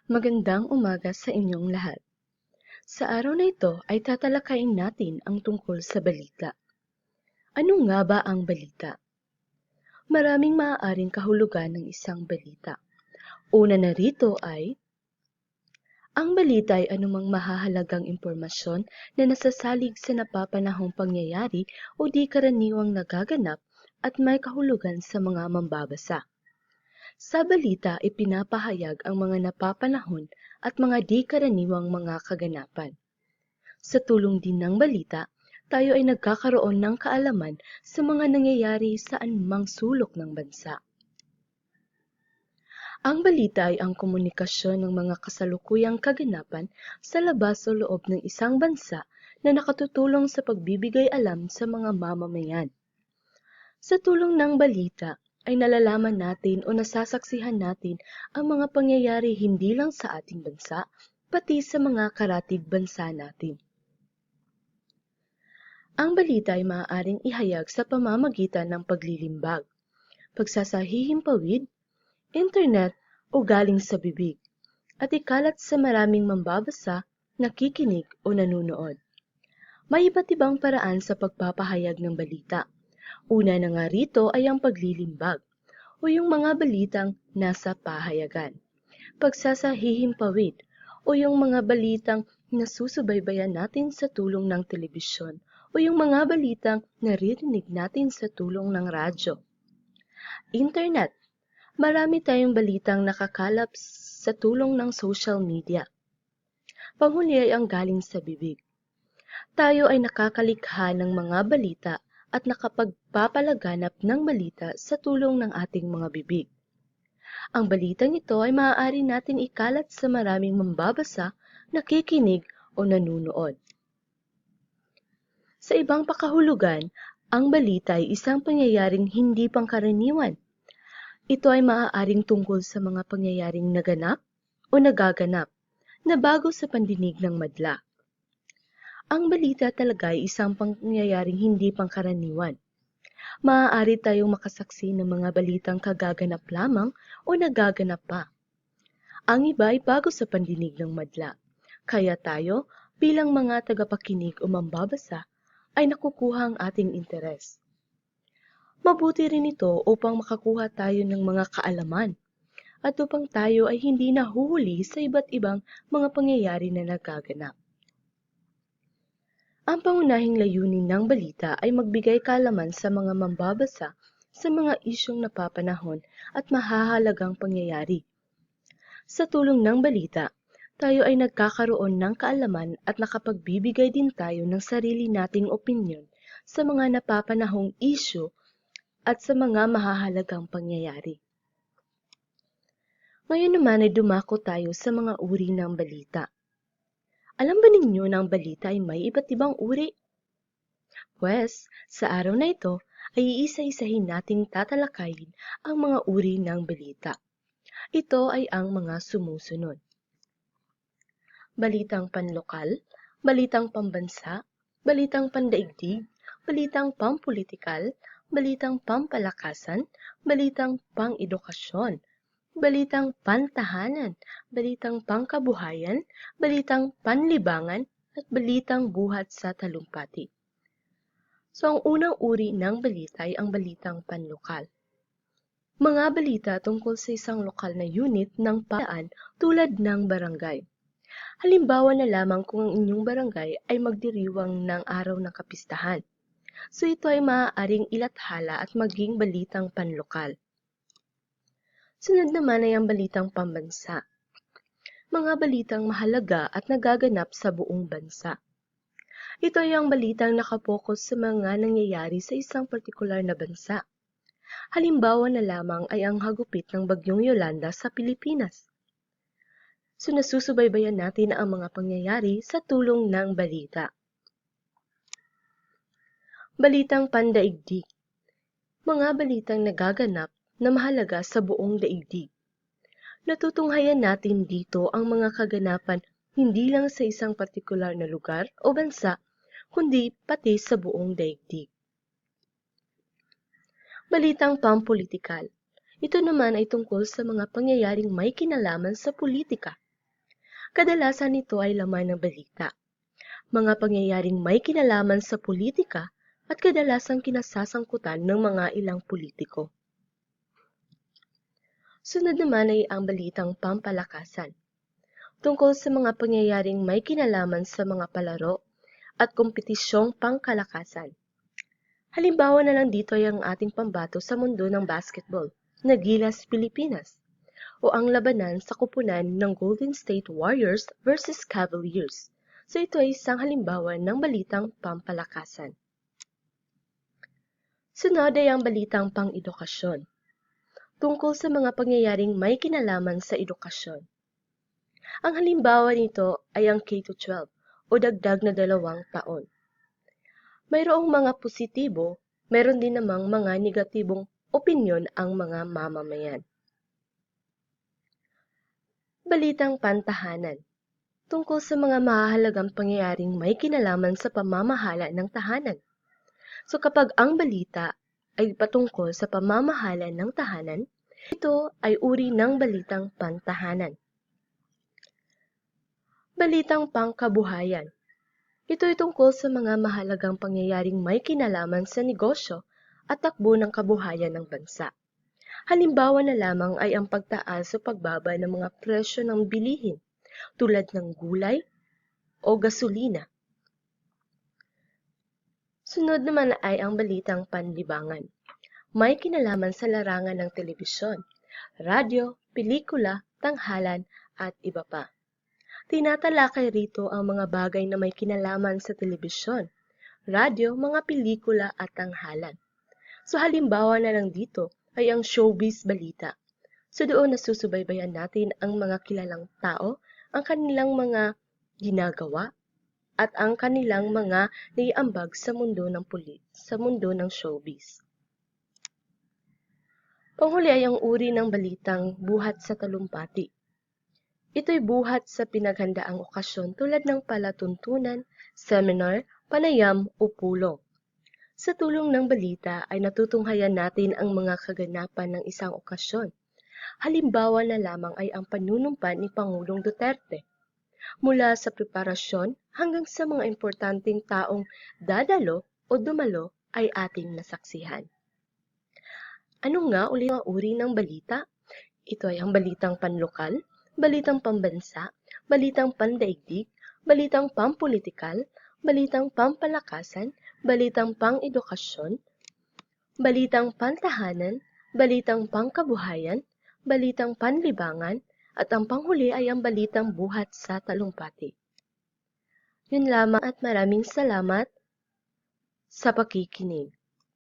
Magandang umaga sa inyong lahat. Sa araw na ito ay tatalakayin natin ang tungkol sa balita. Ano nga ba ang balita? Maraming maaaring kahulugan ng isang balita. Una na rito ay, ang balita ay anumang mahahalagang impormasyon na nasasalig sa napapanahong pangyayari o di karaniwang nagaganap at may kahulugan sa mga mambabasa. Sa balita, ipinapahayag ang mga napapanahon at mga di karaniwang mga kaganapan. Sa tulong din ng balita, tayo ay nagkakaroon ng kaalaman sa mga nangyayari sa anumang sulok ng bansa. Ang balita ay ang komunikasyon ng mga kasalukuyang kaganapan sa labas o loob ng isang bansa na nakatutulong sa pagbibigay alam sa mga mamamayan. Sa tulong ng balita, ay nalalaman natin o nasasaksihan natin ang mga pangyayari hindi lang sa ating bansa, pati sa mga karatig bansa natin. Ang balita ay maaaring ihayag sa pamamagitan ng paglilimbag, pagsasahihimpawid, internet o galing sa bibig, at ikalat sa maraming mambabasa, nakikinig o nanunood. May iba't ibang paraan sa pagpapahayag ng balita. Una na nga rito ay ang paglilimbag o yung mga balitang nasa pahayagan. Pagsasahihimpawid o yung mga balitang nasusubaybayan natin sa tulong ng telebisyon o yung mga balitang naririnig natin sa tulong ng radyo. Internet. Marami tayong balitang nakakalap sa tulong ng social media. Panghuli ay ang galing sa bibig. Tayo ay nakakalikha ng mga balita at nakapagpapalaganap ng balita sa tulong ng ating mga bibig. Ang balitang ito ay maaari nating ikalat sa maraming mambabasa, nakikinig o nanunood. Sa ibang pakahulugan, ang balita ay isang pangyayaring hindi pangkaraniwan. Ito ay maaaring tungkol sa mga pangyayaring naganap o nagaganap na bago sa pandinig ng madla. Ang balita talaga ay isang pangyayaring hindi pangkaraniwan. Maaari tayong makasaksi ng mga balitang kagaganap lamang o nagaganap pa. Ang iba ay bago sa pandinig ng madla, kaya tayo bilang mga tagapakinig o mambabasa ay nakukuha ang ating interes. Mabuti rin ito upang makakuha tayo ng mga kaalaman at upang tayo ay hindi nahuhuli sa iba't ibang mga pangyayari na nagaganap. Ang pangunahing layunin ng balita ay magbigay kaalaman sa mga mambabasa sa mga isyong napapanahon at mahahalagang pangyayari. Sa tulong ng balita, tayo ay nagkakaroon ng kaalaman at nakapagbibigay din tayo ng sarili nating opinyon sa mga napapanahong isyu at sa mga mahahalagang pangyayari. Ngayon naman ay dumako tayo sa mga uri ng balita. Alam ba ninyo na ang balita ay may iba't ibang uri? Pwes, sa araw na ito ay iisa-isahin nating tatalakayin ang mga uri ng balita. Ito ay ang mga sumusunod. Balitang panlokal, balitang pambansa, balitang pandaigdig, balitang pampolitikal, balitang pampalakasan, balitang pang-edukasyon, balitang pantahanan, balitang pangkabuhayan, balitang panlibangan, at balitang buhat sa talumpati. So, ang unang uri ng balita ay ang balitang panlokal. Mga balita tungkol sa isang lokal na unit ng pamahalaan tulad ng barangay. Halimbawa na lamang kung ang inyong barangay ay magdiriwang ng araw ng kapistahan. So, ito ay maaaring ilathala at maging balitang panlokal. Sunod naman ay ang balitang pambansa. Mga balitang mahalaga at nagaganap sa buong bansa. Ito ay ang balitang nakapokus sa mga nangyayari sa isang partikular na bansa. Halimbawa na lamang ay ang hagupit ng Bagyong Yolanda sa Pilipinas. So nasusubaybayan natin ang mga pangyayari sa tulong ng balita. Balitang pandaigdig. Mga balitang nagaganap na mahalaga sa buong daigdig. Natutunghayan natin dito ang mga kaganapan hindi lang sa isang partikular na lugar o bansa, kundi pati sa buong daigdig. Balitang pampolitikal. Ito naman ay tungkol sa mga pangyayaring may kinalaman sa politika. Kadalasan ito ay laman ng balita, mga pangyayaring may kinalaman sa politika at kadalasang kinasasangkutan ng mga ilang politiko. Sunod naman ay ang balitang pampalakasan, tungkol sa mga pangyayaring may kinalaman sa mga palaro at kompetisyong pangkalakasan. Halimbawa na lang dito ay ang ating pambato sa mundo ng basketball, na Gilas Pilipinas, o ang labanan sa kupunan ng Golden State Warriors versus Cavaliers. So ito ay isang halimbawa ng balitang pampalakasan. Sunod ay ang balitang pang-edukasyon, tungkol sa mga pangyayaring may kinalaman sa edukasyon. Ang halimbawa nito ay ang K-12 o dagdag na 2 taon. Mayroong mga positibo, meron din namang mga negatibong opinyon ang mga mamamayan. Balitang pantahanan, tungkol sa mga mahahalagang pangyayaring may kinalaman sa pamamahala ng tahanan. So kapag ang balita ay patungkol sa pamamahala ng tahanan, ito ay uri ng balitang pantahanan. Balitang pangkabuhayan. Ito ay tungkol sa mga mahalagang pangyayaring may kinalaman sa negosyo at takbo ng kabuhayan ng bansa. Halimbawa na lamang ay ang pagtaas o pagbaba ng mga presyo ng bilihin tulad ng gulay o gasolina. Sunod naman ay ang balitang panlibangan. May kinalaman sa larangan ng telebisyon, radyo, pelikula, tanghalan at iba pa. Tinatalakay rito ang mga bagay na may kinalaman sa telebisyon, radyo, mga pelikula at tanghalan. So halimbawa na lang dito ay ang showbiz balita. So doon nasusubaybayan natin ang mga kilalang tao, ang kanilang mga ginagawa, at ang kanilang mga naiambag sa mundo ng showbiz. Panghuli ay ang uri ng balitang buhat sa talumpati. Ito'y buhat sa pinaghandaang okasyon tulad ng palatuntunan, seminar, panayam o pulong. Sa tulong ng balita ay natutunghayan natin ang mga kaganapan ng isang okasyon. Halimbawa na lamang ay ang panunumpa ni Pangulong Duterte. Mula sa preparasyon hanggang sa mga importanteng taong dadalo o dumalo ay ating nasaksihan. Ano nga uli ang uri ng balita? Ito ay ang balitang panlokal, balitang pambansa, balitang pandaigdig, balitang pampolitikal, balitang pampalakasan, balitang pang-edukasyon, balitang pantahanan, balitang pangkabuhayan, balitang panlibangan, at ang panghuli ay ang balitang buhat sa talumpati. Yun lamang at maraming salamat sa pakikinig.